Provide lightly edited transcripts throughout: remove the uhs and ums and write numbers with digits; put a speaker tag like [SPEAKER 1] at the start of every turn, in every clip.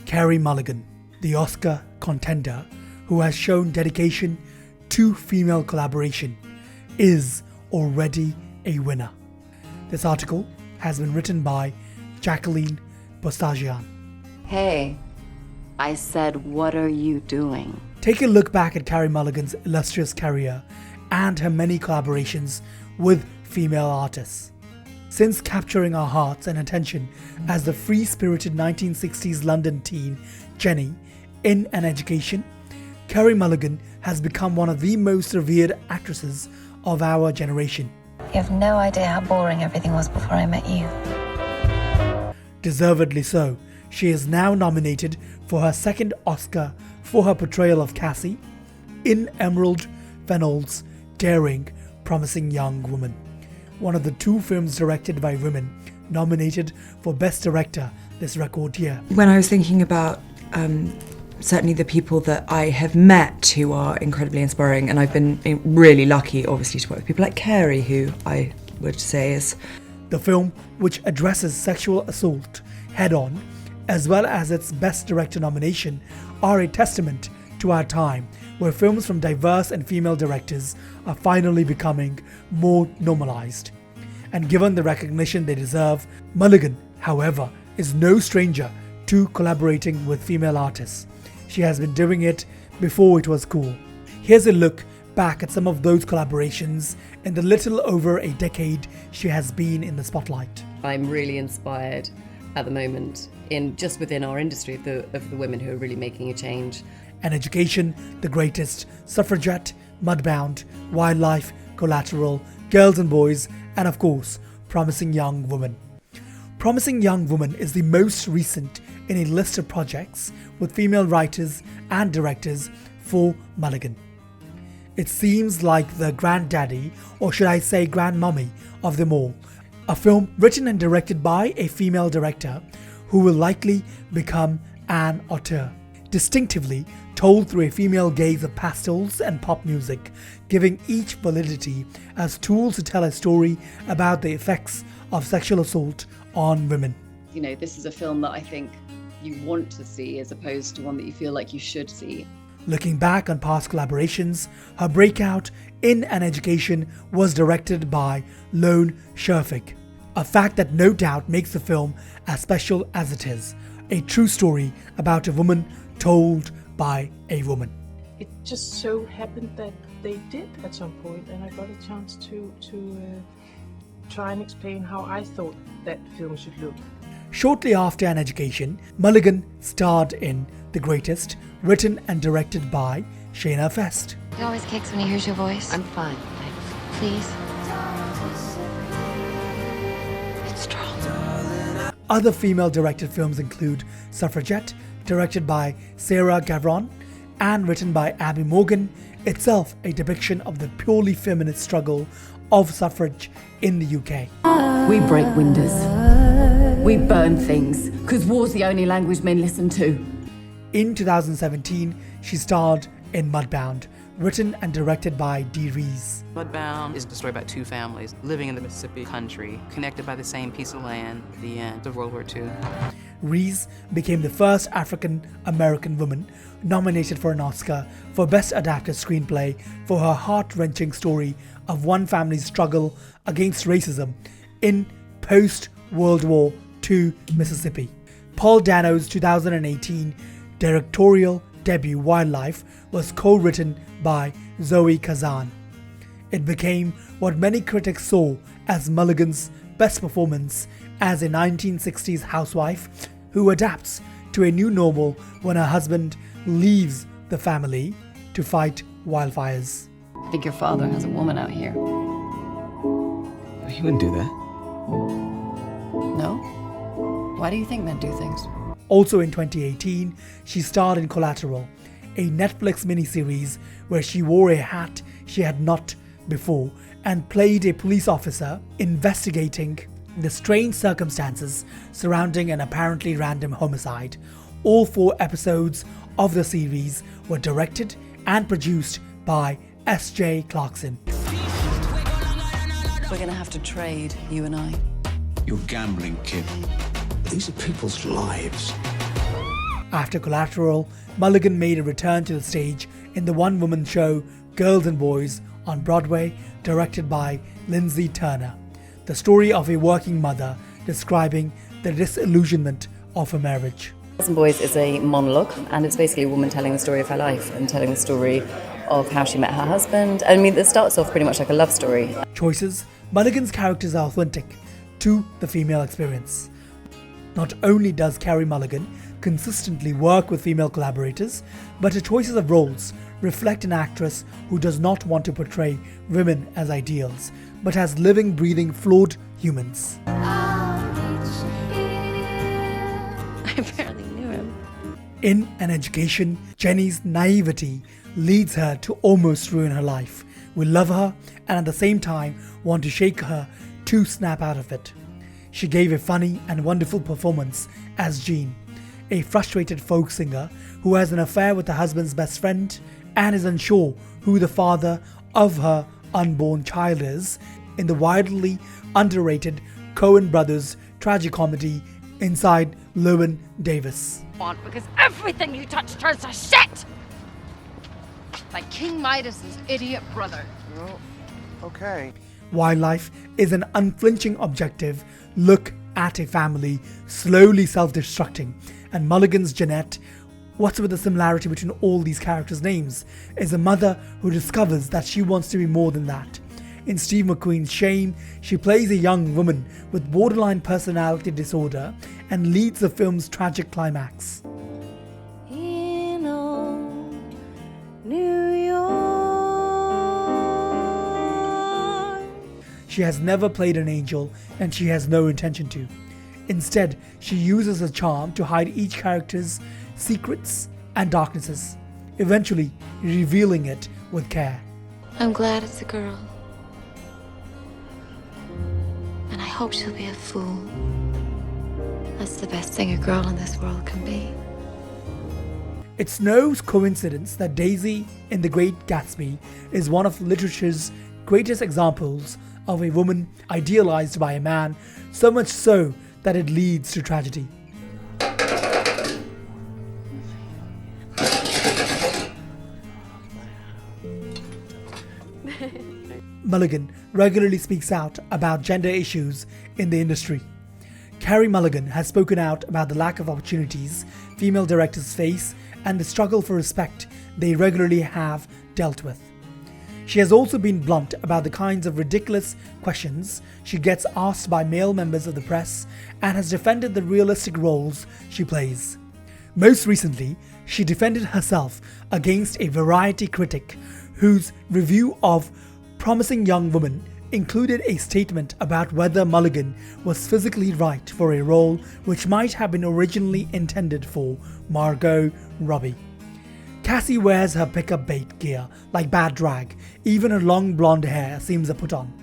[SPEAKER 1] Carey Mulligan, the Oscar contender who has shown dedication to female collaboration, is already a winner. This article has been written by Jacqueline Postagian.
[SPEAKER 2] Hey, I said, what are you doing?
[SPEAKER 1] Take a look back at Carey Mulligan's illustrious career and her many collaborations with female artists. Since capturing our hearts and attention as the free-spirited 1960s London teen Jenny in An Education, Carey Mulligan has become one of the most revered actresses of our generation.
[SPEAKER 3] You have no idea how boring everything was before I met you.
[SPEAKER 1] Deservedly so, she is now nominated for her second Oscar for her portrayal of Cassie in Emerald Fennell's daring, promising young woman, one of the two films directed by women nominated for Best Director this record year.
[SPEAKER 4] When I was thinking about certainly the people that I have met who are incredibly inspiring, and I've been really lucky obviously to work with people like Carey, who I would say is...
[SPEAKER 1] The film, which addresses sexual assault head-on, as well as its Best Director nomination, are a testament to our time, where films from diverse and female directors are finally becoming more normalized. And given the recognition they deserve, Mulligan, however, is no stranger to collaborating with female artists. She has been doing it before it was cool. Here's a look back at some of those collaborations in the little over a decade she has been in the spotlight.
[SPEAKER 5] I'm really inspired at the moment within our industry of the women who are really making a change.
[SPEAKER 1] An Education, The Greatest, Suffragette, MudboundWildlife Collateral, Girls and Boys, and of course, Promising Young Woman. Promising Young Woman is the most recent in a list of projects with female writers and directors for Mulligan. It seems like the granddaddy, or should I say grandmummy, of them all. A film written and directed by a female director who will likely become an auteur. Distinctively told through a female gaze of pastels and pop music, giving each validity as tools to tell a story about the effects of sexual assault on women.
[SPEAKER 6] You know, this is a film that I think you want to see as opposed to one that you feel like you should see.
[SPEAKER 1] Looking back on past collaborations, her breakout in An Education was directed by Lone Scherfig, a fact that no doubt makes the film as special as it is, a true story about a woman told by a woman.
[SPEAKER 7] It just so happened that they did at some point, and I got a chance to try and explain how I thought that film should look.
[SPEAKER 1] Shortly after An Education, Mulligan starred in The Greatest, written and directed by Shayna Fest.
[SPEAKER 3] He always kicks when he hears your voice.
[SPEAKER 2] I'm fine.
[SPEAKER 3] Please. It's strong.
[SPEAKER 1] Other female-directed films include Suffragette, directed by Sarah Gavron and written by Abby Morgan, itself a depiction of the purely feminist struggle of suffrage in the UK.
[SPEAKER 2] We break windows. We burn things, because war's the only language men listen to.
[SPEAKER 1] In 2017, she starred in Mudbound, written and directed by Dee Rees.
[SPEAKER 8] Mudbound is a story about two families living in the Mississippi country, connected by the same piece of land at the end of World War II.
[SPEAKER 1] Rees became the first African-American woman nominated for an Oscar for Best Adapted Screenplay for her heart-wrenching story of one family's struggle against racism in post-World War II Mississippi. Paul Dano's 2018 directorial debut Wildlife was co-written by Zoe Kazan. It became what many critics saw as Mulligan's best performance as a 1960s housewife who adapts to a new normal when her husband leaves the family to fight wildfires.
[SPEAKER 2] I think your father has a woman out here.
[SPEAKER 9] He wouldn't do that.
[SPEAKER 2] No? Why do you think men do things?
[SPEAKER 1] Also in 2018, she starred in Collateral, a Netflix miniseries where she wore a hat she had not before, and played a police officer investigating the strange circumstances surrounding an apparently random homicide. All 4 episodes of the series were directed and produced by S.J. Clarkson.
[SPEAKER 2] We're gonna have to trade, you and I.
[SPEAKER 9] You're gambling, kid. These are people's lives.
[SPEAKER 1] After Collateral, Mulligan made a return to the stage in the one-woman show Girls and Boys on Broadway, directed by Lindsay Turner. The story of a working mother describing the disillusionment of a marriage.
[SPEAKER 5] Girls and Boys is a monologue, and it's basically a woman telling the story of her life and telling the story of how she met her husband. I mean, it starts off pretty much like a love story.
[SPEAKER 1] Choices: Mulligan's characters are authentic to the female experience. Not only does Carey Mulligan consistently work with female collaborators, but her choices of roles reflect an actress who does not want to portray women as ideals, but as living, breathing, flawed humans.
[SPEAKER 3] I barely knew him.
[SPEAKER 1] In An Education, Jenny's naivety leads her to almost ruin her life. We love her and at the same time want to shake her to snap out of it. She gave a funny and wonderful performance as Jean, a frustrated folk singer who has an affair with her husband's best friend and is unsure who the father of her unborn child is, in the wildly underrated Coen Brothers tragicomedy Inside Llewyn Davis.
[SPEAKER 10] Because everything you touch turns to shit! Like King Midas's idiot brother.
[SPEAKER 11] Well, okay.
[SPEAKER 1] Wildlife is an unflinching objective look at a family slowly self-destructing, and Mulligan's Jeanette, what's with the similarity between all these characters' names, is a mother who discovers that she wants to be more than that. In Steve McQueen's Shame, she plays a young woman with borderline personality disorder and leads the film's tragic climax.
[SPEAKER 3] In old New York.
[SPEAKER 1] She has never played an angel, and she has no intention to. Instead, she uses a charm to hide each character's secrets and darknesses, eventually revealing it with care.
[SPEAKER 3] I'm glad it's a girl. And I hope she'll be a fool. That's the best thing a girl in this world can be.
[SPEAKER 1] It's no coincidence that Daisy in The Great Gatsby is one of literature's greatest examples of a woman idealized by a man, so much so that it leads to tragedy. Mulligan regularly speaks out about gender issues in the industry. Carey Mulligan has spoken out about the lack of opportunities female directors face and the struggle for respect they regularly have dealt with. She has also been blunt about the kinds of ridiculous questions she gets asked by male members of the press and has defended the realistic roles she plays. Most recently, she defended herself against a Variety critic whose review of Promising Young Woman included a statement about whether Mulligan was physically right for a role which might have been originally intended for Margot Robbie. Cassie wears her pickup bait gear like bad drag. Even her long blonde hair seems a put-on.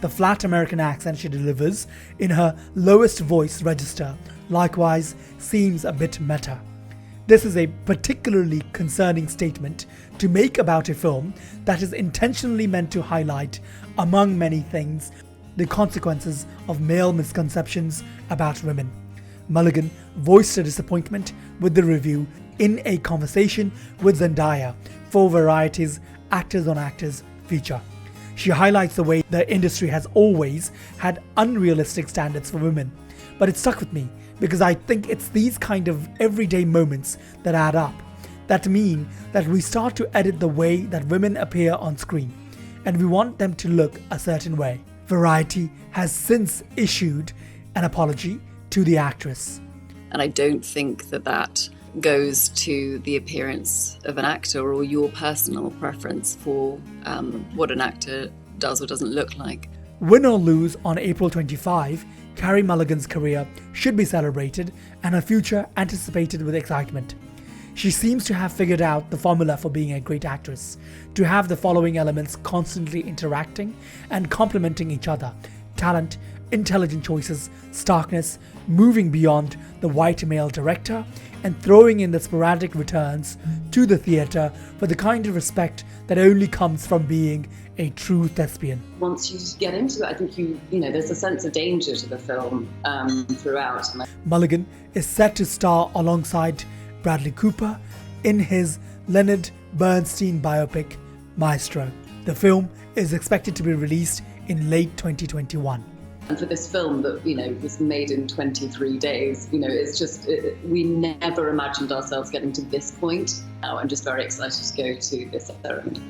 [SPEAKER 1] The flat American accent she delivers in her lowest voice register likewise seems a bit meta. This is a particularly concerning statement to make about a film that is intentionally meant to highlight, among many things, the consequences of male misconceptions about women. Mulligan voiced her disappointment with the review in a conversation with Zendaya for Variety's Actors on Actors feature. She highlights the way the industry has always had unrealistic standards for women, but it stuck with me because I think it's these kind of everyday moments that add up, that mean that we start to edit the way that women appear on screen, and we want them to look a certain way. Variety has since issued an apology to the actress.
[SPEAKER 6] And I don't think that goes to the appearance of an actor or your personal preference for what an actor does or doesn't look like.
[SPEAKER 1] Win or lose on April 25, Carey Mulligan's career should be celebrated and her future anticipated with excitement. She seems to have figured out the formula for being a great actress, to have the following elements constantly interacting and complementing each other: talent, intelligent choices, starkness, moving beyond the white male director, and throwing in the sporadic returns to the theatre for the kind of respect that only comes from being a true thespian.
[SPEAKER 12] Once you get into it, I think you know, there's a sense of danger to the film throughout.
[SPEAKER 1] Mulligan is set to star alongside Bradley Cooper in his Leonard Bernstein biopic, Maestro. The film is expected to be released in late 2021.
[SPEAKER 12] And for this film that, you know, was made in 23 days, you know, it's just, we never imagined ourselves getting to this point. Now I'm just very excited to go to this ceremony.